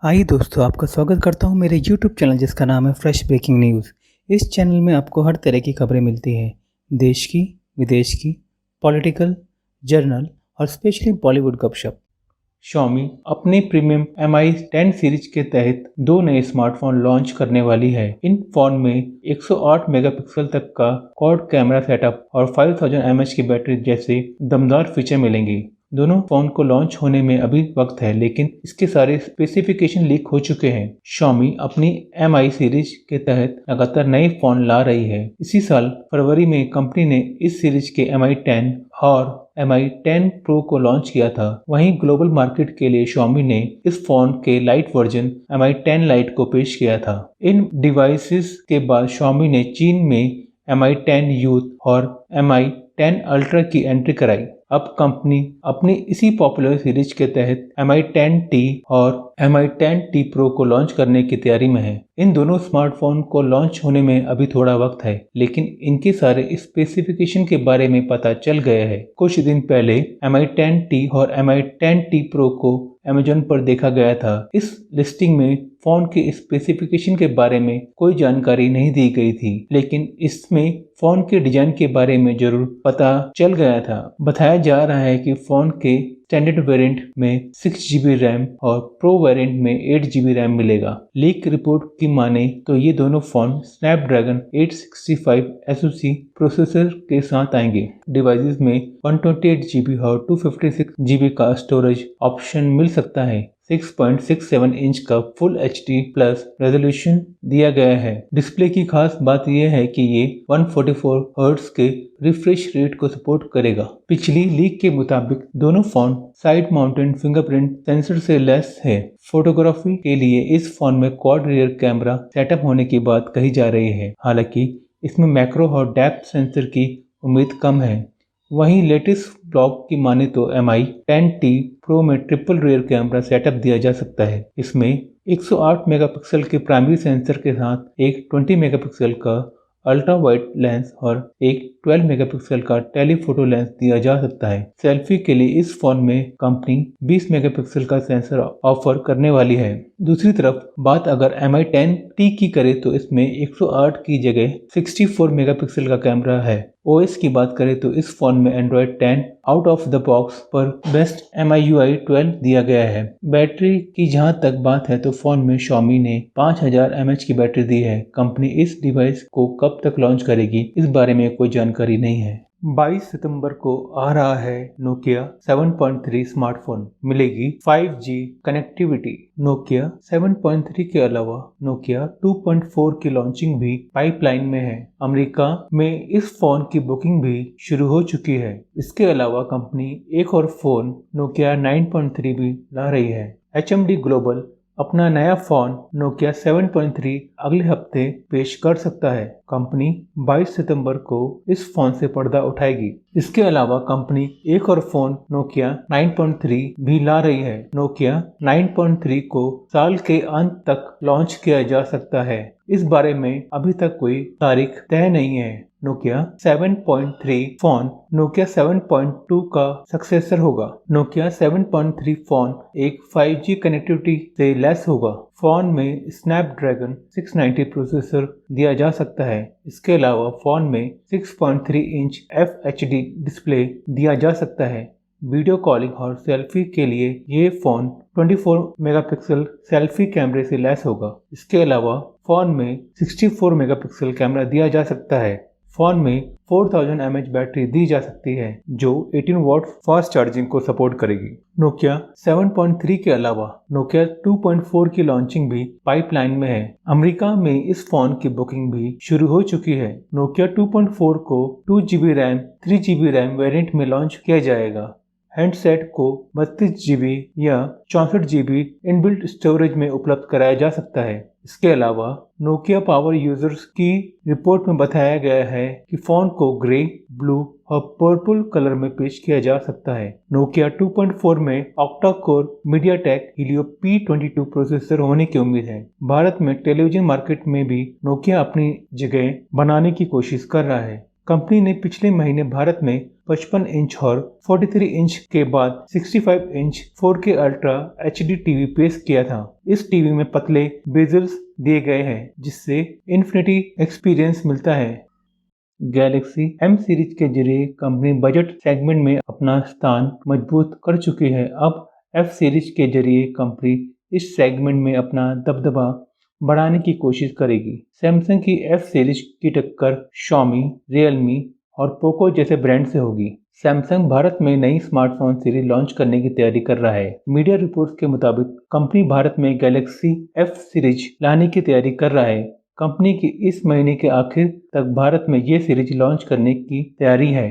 आइए दोस्तों, आपका स्वागत करता हूं मेरे YouTube चैनल जिसका नाम है फ्रेश ब्रेकिंग न्यूज़। इस चैनल में आपको हर तरह की खबरें मिलती हैं, देश की, विदेश की, पॉलिटिकल, जर्नल और स्पेशली बॉलीवुड गपशप। Xiaomi अपने प्रीमियम Mi 10 सीरीज के तहत दो नए स्मार्टफोन लॉन्च करने वाली है। इन फोन में 108 मेगापिक्सल तक का क्वाड कैमरा सेटअप और 5000 mAh की बैटरी जैसे दमदार फीचर मिलेंगे। दोनों फोन को लॉन्च होने में अभी वक्त है, लेकिन इसके सारे स्पेसिफिकेशन लीक हो चुके हैं। Xiaomi अपनी Mi सीरीज के तहत लगातार नए फोन ला रही है। इसी साल फरवरी में कंपनी ने इस सीरीज के Mi 10 और Mi 10 Pro को लॉन्च किया था। वहीं ग्लोबल मार्केट के लिए Xiaomi ने इस फोन के लाइट वर्जन Mi 10 Lite को पेश किया था। इन डिवाइसेस के बाद Xiaomi ने चीन में Mi 10 Youth और Mi 10 Ultra की एंट्री कराई। अब कंपनी अपनी इसी पॉपुलर सीरीज के तहत Mi 10T और Mi 10T Pro को लॉन्च करने की तैयारी में है। इन दोनों स्मार्टफोन को लॉन्च होने में अभी थोड़ा वक्त है, लेकिन इनके सारे स्पेसिफिकेशन के बारे में पता चल गया है। कुछ दिन पहले Mi 10T और Mi 10T Pro को Amazon पर देखा गया था। इस लिस्टिंग में फोन के स्पेसिफिकेशन के बारे में कोई जानकारी नहीं दी गई थी, लेकिन इसमें फोन के डिजाइन के बारे में जरूर पता चल गया था। बताया जा रहा है कि फोन के स्टैंडर्ड वेरिएंट में 6GB रैम और प्रो वेरिएंट में 8GB रैम मिलेगा। लीक रिपोर्ट की माने तो ये दोनों फोन स्नैपड्रैगन 865 SoC प्रोसेसर के साथ आएंगे। डिवाइसेस में 128GB और 256GB का स्टोरेज ऑप्शन मिल सकता है। 6.67 इंच का फुल HD प्लस रेजोल्यूशन दिया गया है। डिस्प्ले की खास बात यह है कि ये 144 हर्ट्ज के रिफ्रेश रेट को सपोर्ट करेगा। पिछली लीक के मुताबिक दोनों phone side mounted fingerprint sensor से लैस है। फोटोग्राफी के लिए इस फोन में क्वाड रियर कैमरा सेटअप होने की बात कही जा रही है। हालांकि इसमें मैक्रो और डेप्थ सेंसर की उम्मीद कम है। वहीं लेटेस्ट ब्लॉग की माने तो Mi 10T Pro में ट्रिपल रियर कैमरा सेटअप दिया जा सकता है। इसमें 108 मेगापिक्सल के प्राइमरी सेंसर के साथ एक 20 मेगापिक्सल का अल्ट्रा वाइड लेंस और एक 12 मेगापिक्सल का टेलीफोटो लेंस दिया जा सकता है। सेल्फी के लिए इस फोन में कंपनी 20 मेगापिक्सल का सेंसर ऑफर करने वाली है। दूसरी तरफ बात अगर Mi 10T की करे तो इसमें 108 की जगह 64 मेगापिक्सल का कैमरा है। OS की बात करें तो इस फोन में Android 10 out of the box पर बेस्ट MIUI 12 दिया गया है। बैटरी की जहां तक बात है तो फोन में Xiaomi ने 5000 mAh की बैटरी दी है। कंपनी इस डिवाइस को कब तक लॉन्च करेगी इस बारे में कोई जानकारी नहीं है। 22 सितंबर को आ रहा है Nokia 7.3 स्मार्टफोन, मिलेगी 5G कनेक्टिविटी। Nokia 7.3 के अलावा Nokia 2.4 की लॉन्चिंग भी पाइपलाइन में है। अमेरिका में इस फोन की बुकिंग भी शुरू हो चुकी है। इसके अलावा कंपनी एक और फोन Nokia 9.3 भी ला रही है। HMD ग्लोबल अपना नया फोन Nokia 7.3 अगले हफ्ते पेश कर सकता है। कंपनी 22 सितंबर को इस फोन से पर्दा उठाएगी। इसके अलावा कंपनी एक और फोन Nokia 9.3 भी ला रही है। Nokia 9.3 को साल के अंत तक लॉन्च किया जा सकता है। इस बारे में अभी तक कोई तारीख तय नहीं है। Nokia 7.3 फोन Nokia 7.2 का सक्सेसर होगा। Nokia 7.3 फोन एक 5G कनेक्टिविटी से लैस होगा। फोन में स्नैपड्रैगन 690 प्रोसेसर दिया जा सकता है। इसके अलावा फोन में 6.3 इंच FHD डिस्प्ले दिया जा सकता है। वीडियो कॉलिंग और सेल्फी के लिए ये फोन 24 मेगापिक्सल सेल्फी कैमरे से लैस होगा। इसके अलावा फोन में 64 मेगापिक्सल कैमरा दिया जा सकता है। फोन में 4000 mAh बैटरी दी जा सकती है जो 18 वॉट फास्ट चार्जिंग को सपोर्ट करेगी। Nokia 7.3 के अलावा Nokia 2.4 की लॉन्चिंग भी पाइपलाइन में है। अमेरिका में इस फोन की बुकिंग भी शुरू हो चुकी है। Nokia 2.4 को 2GB RAM 3GB RAM variant में लॉन्च किया जाएगा। हैंडसेट को 32GB या 64GB इनबिल्ट स्टोरेज में उपलब्ध कराया जा सकता है। इसके अलावा Nokia पावर यूजर्स की रिपोर्ट में बताया गया है कि फोन को ग्रे, ब्लू और पर्पल कलर में पेश किया जा सकता है। Nokia 2.4 में octa core MediaTek Helio P22 processor होने की उम्मीद है। भारत में टेलीविजन मार्केट में भी Nokia अपनी जगह बनाने की कोशिश कर रहा है। कंपनी ने पिछले महीने भारत में 55 इंच और 43 इंच के बाद 65 inch 4K ultra HD TV पेश किया था। इस टीवी में पतले बेजल्स दिए गए हैं जिससे इन्फिनिटी एक्सपीरियंस मिलता है। गैलेक्सी M सीरीज के जरिए कंपनी बजट सेगमेंट में अपना स्थान मजबूत कर चुकी है। अब F सीरीज के जरिए कंपनी इस सेगमेंट में अपना दबदबा बढ़ाने की कोशिश करेगी। सैमसंग की F सीरीज की टक्कर Xiaomi, Realme और पोको जैसे ब्रांड से होगी। सैमसंग भारत में नई स्मार्टफोन सीरीज लॉन्च करने की तैयारी कर रहा है। मीडिया रिपोर्ट्स के मुताबिक कंपनी भारत में गैलेक्सी F सीरीज लाने की तैयारी कर रहा है। कंपनी की इस महीने के आखिर तक भारत में ये सीरीज लॉन्च करने की तैयारी है।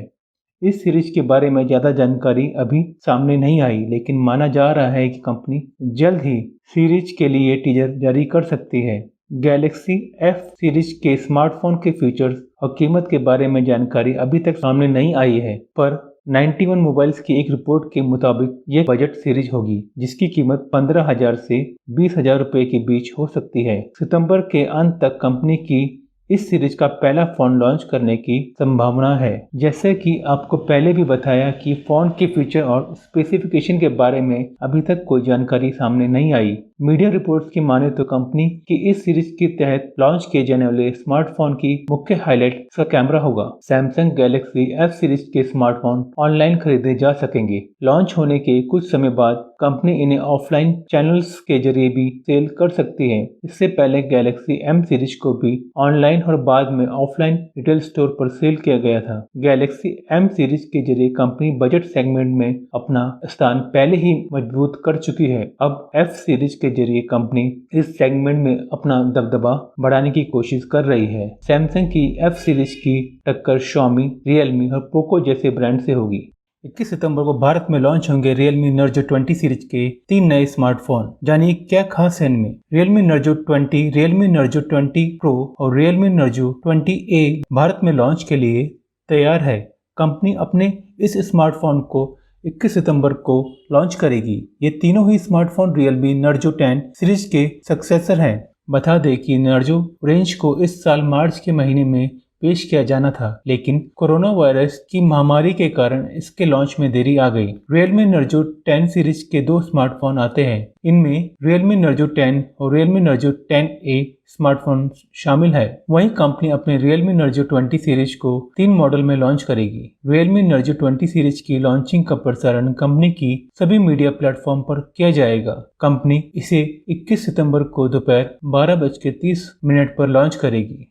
इस सीरीज के बारे में ज्यादा जानकारी अभी सामने नहीं आई, लेकिन माना जा रहा है कि कंपनी जल्द ही सीरीज के लिए टीजर जारी कर सकती है। गैलेक्सी F सीरीज के स्मार्टफोन के फीचर्स और कीमत के बारे में जानकारी अभी तक सामने नहीं आई है, पर 91 मोबाइल्स की एक रिपोर्ट के मुताबिक ये बजट सीरीज होगी जिसकी कीमत 15,000 से 20,000 रुपए के बीच हो सकती है। सितंबर के अंत तक कंपनी की इस सीरीज का पहला फोन लॉन्च करने की संभावना है। जैसे कि आपको पहले भी बताया कि फोन के फीचर और स्पेसिफिकेशन के बारे में अभी तक कोई जानकारी सामने नहीं आई। मीडिया रिपोर्ट्स की माने तो कंपनी की इस सीरीज के तहत लॉन्च किए जाने वाले स्मार्टफोन की मुख्य हाईलाइट इसका कैमरा होगा। सैमसंग गैलेक्सी F सीरीज के स्मार्टफोन ऑनलाइन खरीदे जा सकेंगे। लॉन्च होने के कुछ समय बाद कंपनी इन्हें ऑफलाइन चैनल्स के जरिए भी सेल कर सकती है। इससे पहले गैलेक्सी M सीरीज को भी ऑनलाइन और बाद में ऑफलाइन रिटेल स्टोर पर सेल किया गया था। गैलेक्सी M सीरीज के जरिए कंपनी बजट सेगमेंट में अपना स्थान पहले ही मजबूत कर चुकी है। अब F सीरीज के जरिए कंपनी इस सेगमेंट में अपना दबदबा बढ़ाने की कोशिश कर रही है। सैमसंग की F सीरीज की टक्कर Xiaomi, Realme और पोको जैसे ब्रांड से होगी। 21 सितंबर को भारत में लॉन्च होंगे Realme Narzo 20 सीरीज के 3 नए स्मार्टफोन। जानिए क्या खास है इनमें। Realme Narzo 20, Realme Narzo 20 Pro और Realme Narzo 20A भारत में लॉन्च के लिए तैयार है। कंपनी अपने इस स्मार्टफोन को 21 सितंबर को लॉन्च करेगी। ये तीनों ही स्मार्टफोन Realme Narzo 10 सीरीज के सक्सेसर हैं। बता दें कि Narzo रेंज को इस साल मार्च के महीने में पेश किया जाना था, लेकिन कोरोना वायरस की महामारी के कारण इसके लॉन्च में देरी आ गई। Realme Narzo 10 सीरीज के 2 स्मार्टफोन आते हैं। इनमें Realme Narzo 10 और Realme Narzo 10A स्मार्टफोन शामिल है। वहीं कंपनी अपने Realme Narzo 20 सीरीज को 3 मॉडल में लॉन्च करेगी। Realme Narzo 20 सीरीज की लॉन्चिंग का प्रसारण कंपनी की सभी मीडिया प्लेटफॉर्म पर किया जाएगा। कंपनी इसे 21 सितंबर को दोपहर 12:30 पर लॉन्च करेगी।